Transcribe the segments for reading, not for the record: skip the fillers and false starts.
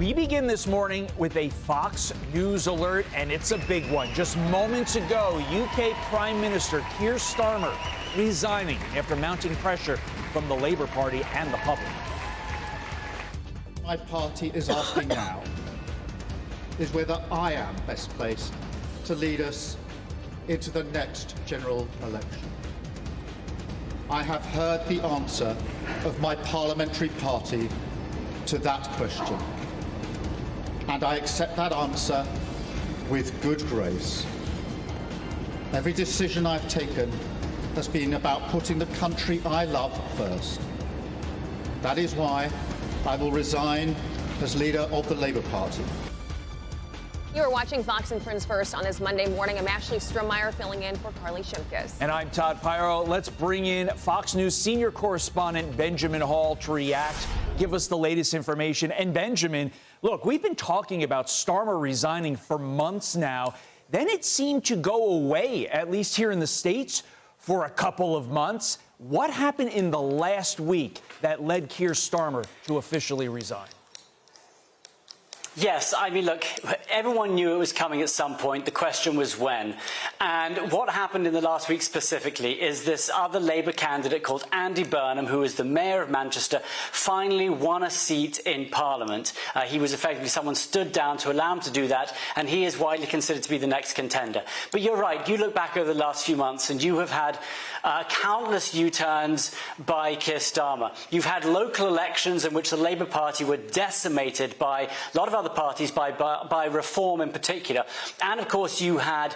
We begin this morning with a Fox News alert, and it's a big one. Just moments ago, UK Prime Minister Keir Starmer resigning after mounting pressure from the Labour Party and the public. My party is asking now is whether I am best placed to lead us into the next general election. I have heard the answer of my parliamentary party to that question, and I accept that answer with good grace. Every decision I've taken has been about putting the country I love first. That is why I will resign as leader of the Labour Party. You are watching Fox and Friends First on this Monday morning. I'm Ashley Strohmeyer filling in for Carly Shimkus. And I'm Todd Pyro. Let's bring in Fox News senior correspondent Benjamin Hall to react, give us the latest information. And Benjamin, look, we've been talking about Starmer resigning for months now. Then it seemed to go away, at least here in the States, for a couple of months. What happened in the last week that led Keir Starmer to officially resign? Yes, I mean, look, everyone knew it was coming at some point. The question was when. And what happened in the last week specifically is this other Labour candidate called Andy Burnham, who is the mayor of Manchester, finally won a seat in Parliament. He was effectively someone stood down to allow him to do that, and he is widely considered to be the next contender. But you're right, you look back over the last few months and you have had countless U-turns by Keir Starmer. You've had local elections in which the Labour Party were decimated by a lot of other parties, by reform in particular. And of course you had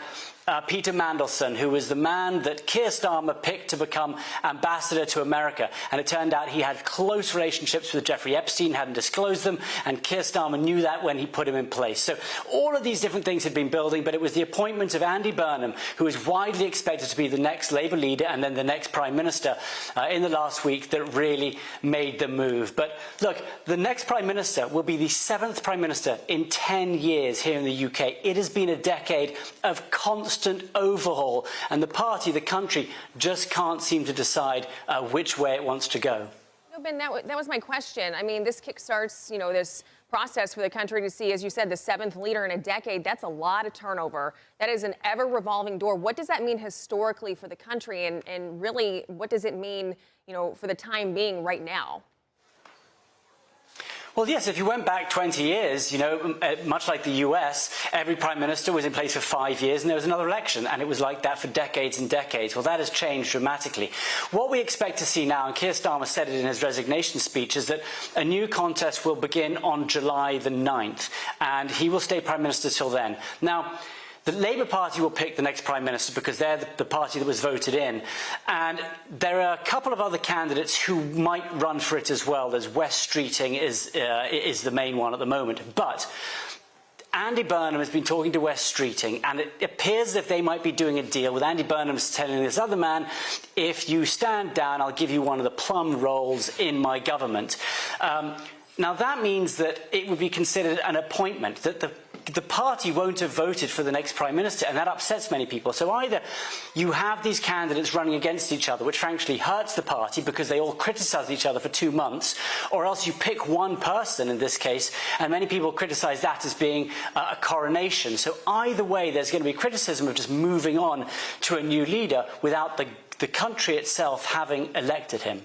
Peter Mandelson, who was the man that Keir Starmer picked to become ambassador to America. And it turned out he had close relationships with Jeffrey Epstein, hadn't disclosed them, and Keir Starmer knew that when he put him in place. So all of these different things had been building, but it was the appointment of Andy Burnham, who is widely expected to be the next Labour leader and then the next Prime Minister in the last week that really made the move. But look, the next Prime Minister will be the 7th Prime Minister in 10 years here in the UK. It has been a decade of constant overhaul, and the party, the country, just can't seem to decide which way it wants to go. No, Ben, that was my question. I mean, this kickstarts, this process for the country to see, as you said, the 7th leader in a decade. That's a lot of turnover. That is an ever-revolving door. What does that mean historically for the country, and really, what does it mean, for the time being right now? Well, yes, if you went back 20 years, much like the US, every prime minister was in place for 5 years and there was another election, and it was like that for decades and decades. Well, that has changed dramatically. What we expect to see now, and Keir Starmer said it in his resignation speech, is that a new contest will begin on July the 9th, and he will stay prime minister till then. Now, the Labour Party will pick the next Prime Minister because they're the party that was voted in. And there are a couple of other candidates who might run for it as well. There's West Streeting is the main one at the moment. But Andy Burnham has been talking to West Streeting, and it appears as if they might be doing a deal with Andy Burnham telling this other man, if you stand down, I'll give you one of the plum roles in my government. Now, that means that it would be considered an appointment, that the party won't have voted for the next Prime Minister, and that upsets many people. So either you have these candidates running against each other, which frankly hurts the party because they all criticise each other for 2 months, or else you pick one person in this case, and many people criticise that as being a coronation. So either way, there's going to be criticism of just moving on to a new leader without the country itself having elected him.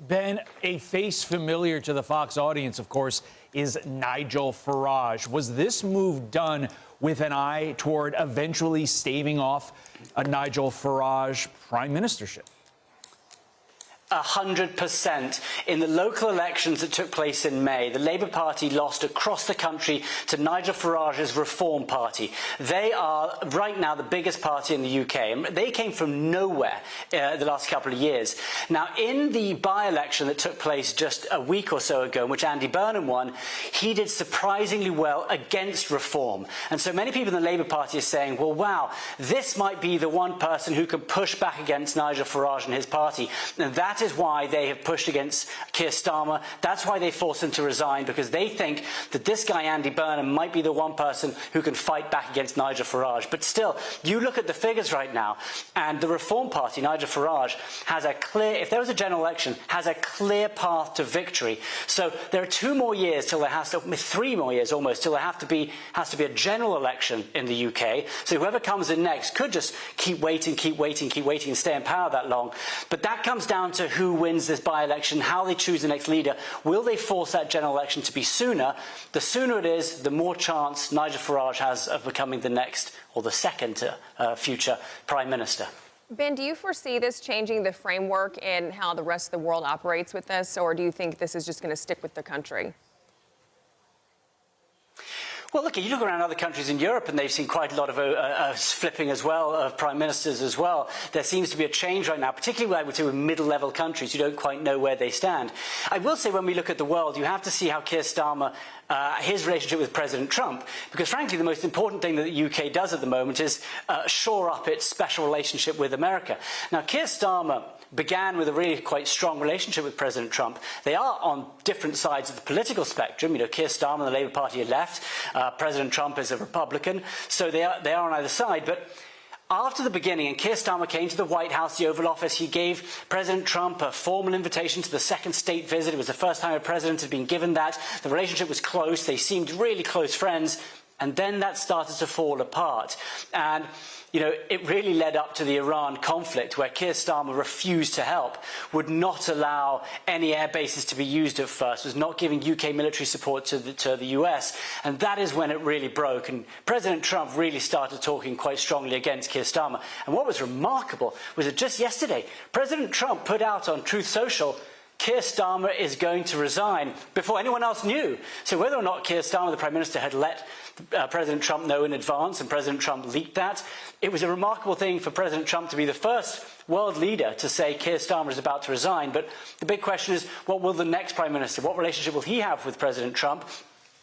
Ben, a face familiar to the Fox audience, of course, is Nigel Farage. Was this move done with an eye toward eventually staving off a Nigel Farage prime ministership? 100%. In the local elections that took place in May, the Labour Party lost across the country to Nigel Farage's Reform Party. They are right now the biggest party in the UK, and they came from nowhere the last couple of years. Now, in the by-election that took place just a week or so ago, in which Andy Burnham won, he did surprisingly well against reform. And so many people in the Labour Party are saying, well, wow, this might be the one person who can push back against Nigel Farage and his party. And that is why they have pushed against Keir Starmer. That's why they forced him to resign, because they think that this guy, Andy Burnham, might be the one person who can fight back against Nigel Farage. But still, you look at the figures right now, and the Reform Party, Nigel Farage, has a clear, if there was a general election, has a clear path to victory. So there are 2 more years till there has to, 3 more years almost, till there has to be a general election in the UK. So whoever comes in next could just keep waiting and stay in power that long. But that comes down to who wins this by-election, how they choose the next leader. Will they force that general election to be sooner? The sooner it is, the more chance Nigel Farage has of becoming the next or the second future Prime Minister. Ben, do you foresee this changing the framework in how the rest of the world operates with this, or do you think this is just going to stick with the country? Well, look, you look around other countries in Europe and they've seen quite a lot of flipping as well, of prime ministers as well. There seems to be a change right now, particularly I would say with middle-level countries who don't quite know where they stand. I will say when we look at the world, you have to see how Keir Starmer, his relationship with President Trump, because frankly the most important thing that the UK does at the moment is shore up its special relationship with America. Now, Keir Starmer began with a really quite strong relationship with President Trump. They are on different sides of the political spectrum. You know, Keir Starmer and the Labour Party had left. President Trump is a Republican. So they are on either side. But after the beginning, and Keir Starmer came to the White House, the Oval Office, he gave President Trump a formal invitation to the second state visit. It was the first time a president had been given that. The relationship was close. They seemed really close friends. And then that started to fall apart. And you know, it really led up to the Iran conflict, where Keir Starmer refused to help, would not allow any air bases to be used at first, was not giving UK military support to the US. And that is when it really broke. And President Trump really started talking quite strongly against Keir Starmer. And what was remarkable was that just yesterday, President Trump put out on Truth Social, Keir Starmer is going to resign, before anyone else knew. So whether or not Keir Starmer, the Prime Minister, had let President Trump know in advance, and President Trump leaked that, it was a remarkable thing for President Trump to be the first world leader to say Keir Starmer is about to resign. But the big question is, what will the next Prime Minister, what relationship will he have with President Trump?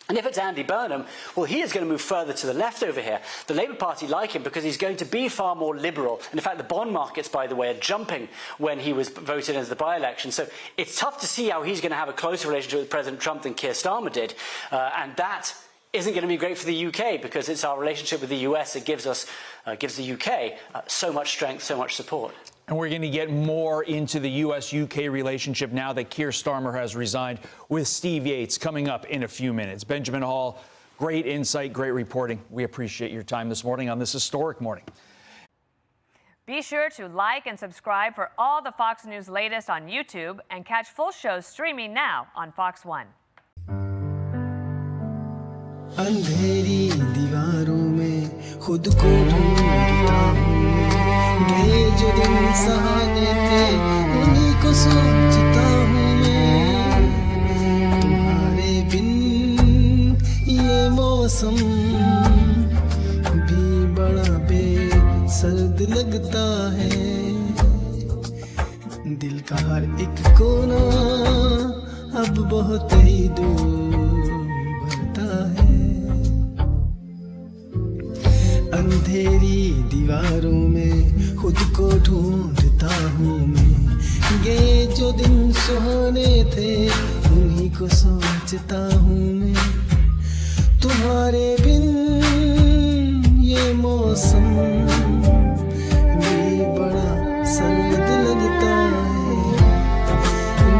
And if it's Andy Burnham, well, he is going to move further to the left over here. The Labour Party like him because he's going to be far more liberal. And in fact, the bond markets, by the way, are jumping when he was voted into the by-election. So it's tough to see how he's going to have a closer relationship with President Trump than Keir Starmer did. And that isn't going to be great for the UK, because it's our relationship with the US that gives the UK so much strength, so much support. And we're going to get more into the U.S.-UK relationship now that Keir Starmer has resigned, with Steve Yates coming up in a few minutes. Benjamin Hall, great insight, great reporting. We appreciate your time this morning on this historic morning. Be sure to like and subscribe for all the Fox News latest on YouTube, and catch full shows streaming now on Fox One. अंधेरी दीवारों में खुद को ढूंढता हूँ गए जो दिन सहाने थे उन्हीं को सोचता हूँ मैं तुम्हारे बिन ये मौसम भी बड़ा बेसर्द लगता है दिल का हर एक कोना अब बहुत ही दूर भरता है अंधेरी दीवारों में खुद को ढूंढता हूँ मैं ये जो दिन सुहाने थे उन्हीं को सोचता हूँ मैं तुम्हारे बिन ये मौसम भी बड़ा सर्द लगता है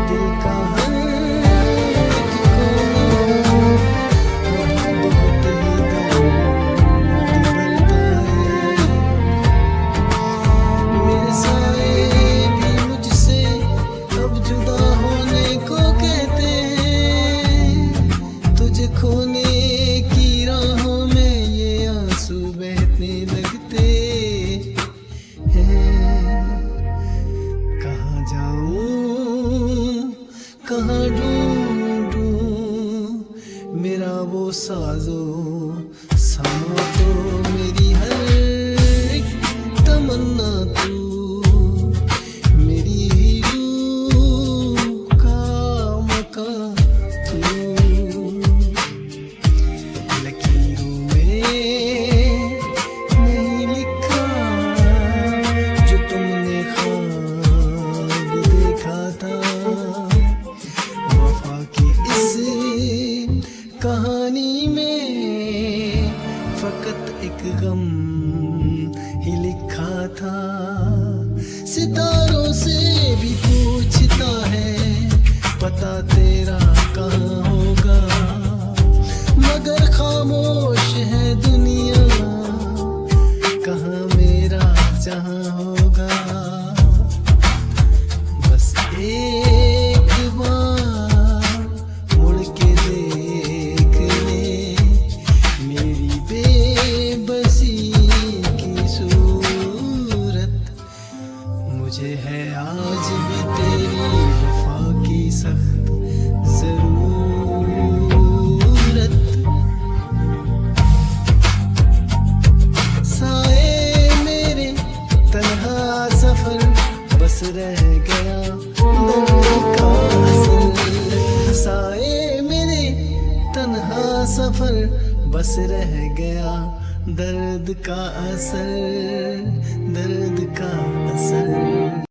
दिल का हर एक कोना बहुत ही दर्द भरता है मेरे साए भी मुझसे अब जुदा होने को कहते हैं तुझे खोने की राहों में ये आंसू बहने लगते हैं कहाँ जाऊं कहाँ ढूंढूं मेरा वो साजो सामा तो मेरी हर एक तमन्ना तू मेरी रूह का मका तू लकीरों में नहीं लिखा जो तुमने ख्वाब देखा गम ही लिखा था सितारों से भी पूछता है पता तेरा कहाँ होगा मगर खामोश है दुनिया कहाँ मेरा जहाँ होगा बस एक बार मुड़ के देख ले मेरी बेबसी की सूरत मुझे है आज भी तेरी वफा की सख्त जरूरत साए मेरे तन्हा सफर बस रह गया दर्द का असर साए मेरे तन्हा सफर बस रह गया दर्द का असर